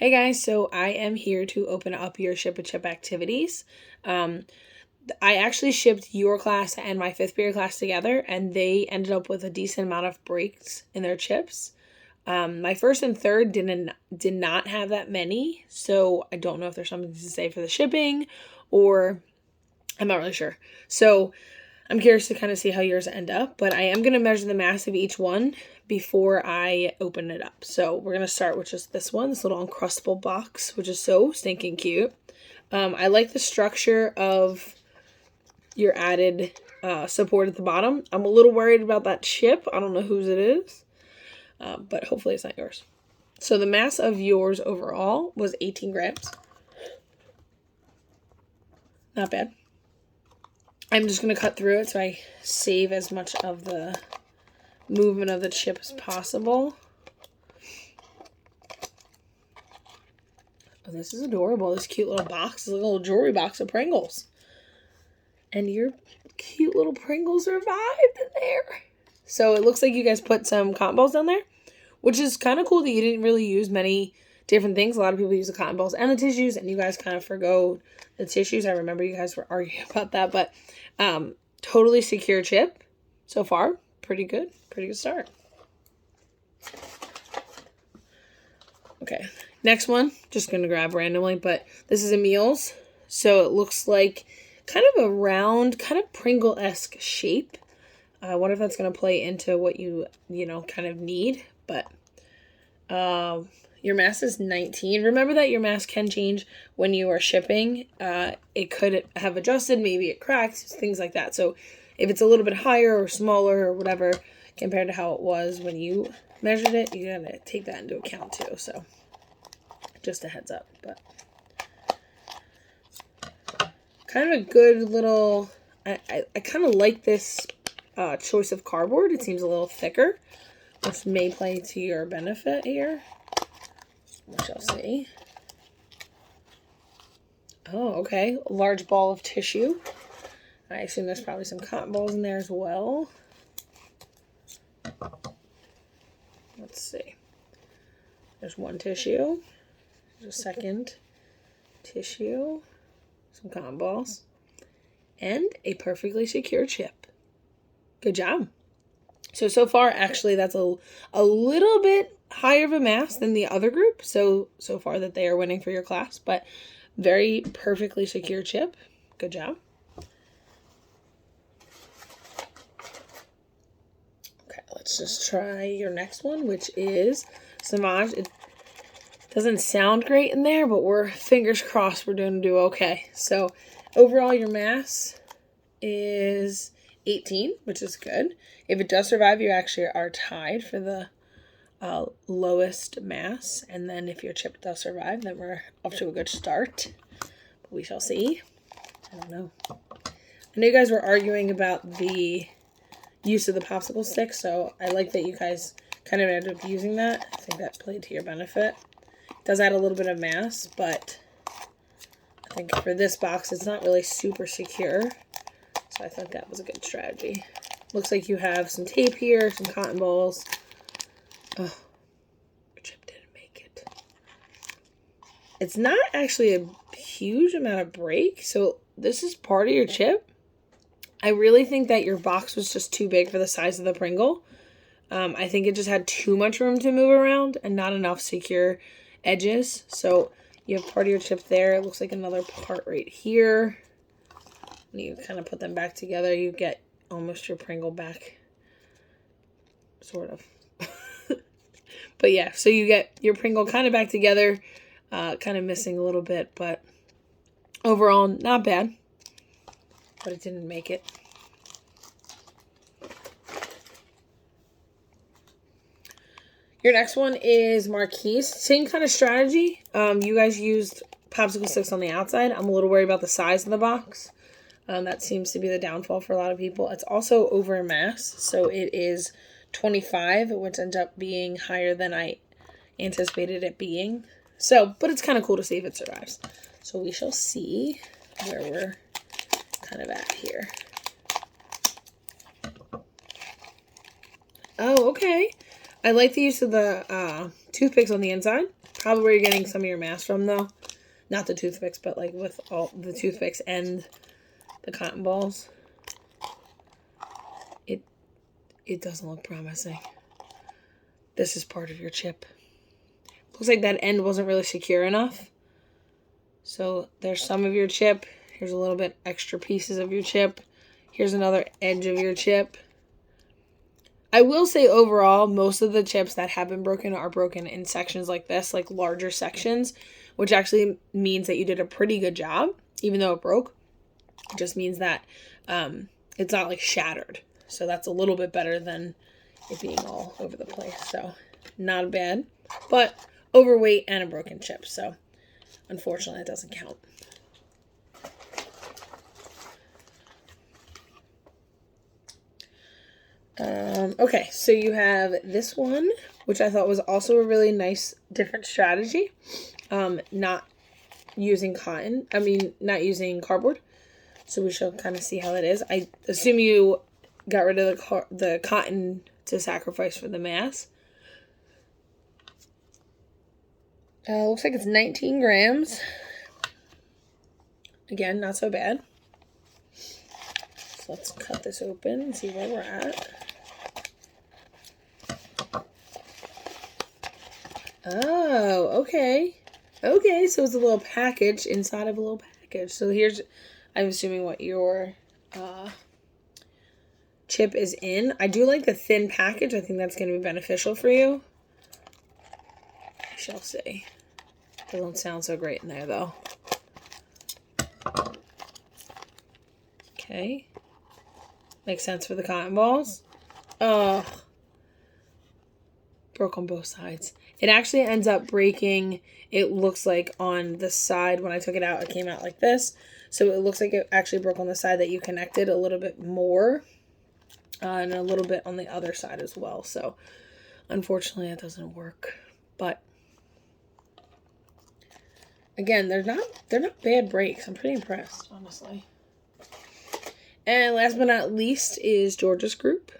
Hey guys, so I am here to open up your Ship a Chip activities. I actually shipped your class and my fifth period class together, and they ended up with a decent amount of breaks in their chips. My first and third did not have that many, so I don't know if there's something to say for the shipping, or I'm not really sure. So I'm curious to kind of see how yours end up, but I am going to measure the mass of each one before I open it up. So we're going to start with just this one, this little Uncrustable box, which is so stinking cute. I like the structure of your added support at the bottom. I'm a little worried about that chip. I don't know whose it is, but hopefully it's not yours. So the mass of yours overall was 18 grams. Not bad. I'm just going to cut through it so I save as much of the movement of the chip as possible. Oh, this is adorable. This cute little box is a little jewelry box of Pringles. And your cute little Pringles survived in there. So it looks like you guys put some cotton balls down there, which is kind of cool that you didn't really use many different things. A lot of people use the cotton balls and the tissues, and you guys kind of forgo the tissues. I remember you guys were arguing about that, but totally secure chip so far. Pretty good start. Okay, next one, just gonna grab randomly, but this is Emile's. So it looks like kind of a round, kind of Pringle-esque shape. I wonder if that's gonna play into what you kind of need, but your mass is 19. Remember that your mass can change when you are shipping. It could have adjusted, maybe it cracks, things like that. So if it's a little bit higher or smaller or whatever compared to how it was when you measured it, you gotta take that into account too. So just a heads up. But kind of a good little, I kind of like this choice of cardboard. It seems a little thicker, which may play to your benefit here. We shall see. Oh, okay. A large ball of tissue. I assume there's probably some cotton balls in there as well. Let's see. There's one tissue. There's a second tissue. Some cotton balls. And a perfectly secure chip. Good job. So far, actually, that's a little bit higher of a mass than the other group. So far that they are winning for your class, but very perfectly secure chip. Good job. Okay, let's just try your next one, which is Samaj. It doesn't sound great in there, but we're fingers crossed we're going to do okay. So overall, your mass is 18, which is good. If it does survive, you actually are tied for the lowest mass. And then if your chip does survive, then we're off to a good start. But we shall see. I don't know. I know you guys were arguing about the use of the popsicle stick, so I like that you guys kind of ended up using that. I think that played to your benefit. It does add a little bit of mass, but I think for this box, it's not really super secure. So I thought that was a good strategy. Looks like you have some tape here, some cotton balls. Oh, your chip didn't make it. It's not actually a huge amount of break, so this is part of your chip. I really think that your box was just too big for the size of the Pringle. I think it just had too much room to move around and not enough secure edges. So you have part of your chip there. It looks like another part right here. When you kind of put them back together, you get almost your Pringle back. Sort of. But yeah, so you get your Pringle kind of back together. Kind of missing a little bit, but overall, not bad. But it didn't make it. Your next one is Marquise. Same kind of strategy. You guys used popsicle sticks on the outside. I'm a little worried about the size of the box. That seems to be the downfall for a lot of people. It's also over mass, so it is 25, which ends up being higher than I anticipated it being. So, but it's kind of cool to see if it survives. So we shall see where we're kind of at here. Oh, okay. I like the use of the toothpicks on the inside. probably where you're getting some of your mass from, though. Not the toothpicks, but like with all the toothpicks and the cotton balls. It doesn't look promising. This is part of your chip. Looks like that end wasn't really secure enough. So there's some of your chip. Here's a little bit extra pieces of your chip. Here's another edge of your chip. I will say overall, most of the chips that have been broken are broken in sections like this, like larger sections, which actually means that you did a pretty good job, even though it broke. It just means that it's not like shattered. So that's a little bit better than it being all over the place. So not bad, but overweight and a broken chip. So unfortunately, it doesn't count. Okay, so you have this one, which I thought was also a really nice different strategy. Not using not using cardboard. So we shall kind of see how that is. I assume you got rid of the cotton to sacrifice for the mass. Looks like it's 19 grams. Again, not so bad. So let's cut this open and see where we're at. Oh, okay. Okay, so it's a little package inside of a little package. So here's, I'm assuming what your chip is in. I do like the thin package. I think that's going to be beneficial for you. I shall see. Doesn't sound so great in there, though. Okay. Makes sense for the cotton balls. Oh. Broke on both sides. It actually ends up breaking, it looks like on the side, when I took it out, it came out like this. So it looks like it actually broke on the side that you connected a little bit more. And a little bit on the other side as well. So unfortunately it doesn't work. But again, they're not bad breaks. I'm pretty impressed, honestly. And last but not least is George's Group.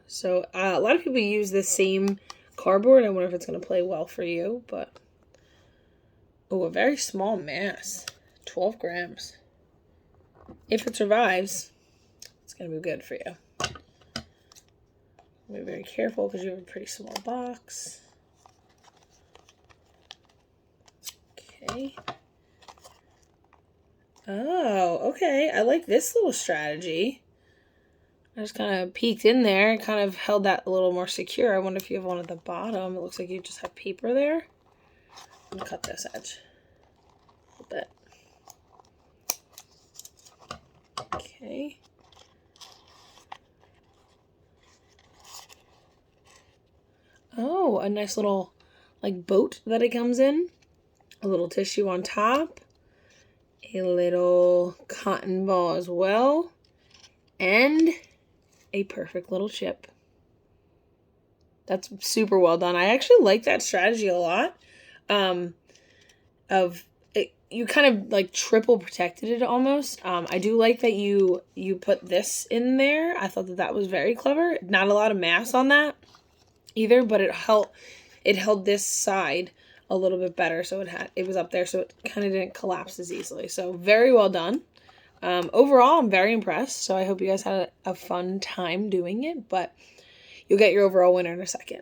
So a lot of people use the same cardboard. I wonder if it's going to play well for you, but oh, a very small mass, 12 grams. If it survives, it's going to be good for you. Be very careful because you have a pretty small box. Okay. Oh, okay. I like this little strategy. I just kind of peeked in there, kind of held that a little more secure. I wonder if you have one at the bottom. It looks like you just have paper there. I'm gonna cut this edge a little bit. Okay. Oh, a nice little like boat that it comes in. A little tissue on top. A little cotton ball as well. And a perfect little chip. That's super well done. I actually like that strategy a lot. You kind of like triple protected it almost. I do like that you put this in there. I thought that was very clever. Not a lot of mass on that either, but it held this side a little bit better, so it was up there, so it kind of didn't collapse as easily. So very well done. Overall, I'm very impressed. So I hope you guys had a fun time doing it, but you'll get your overall winner in a second.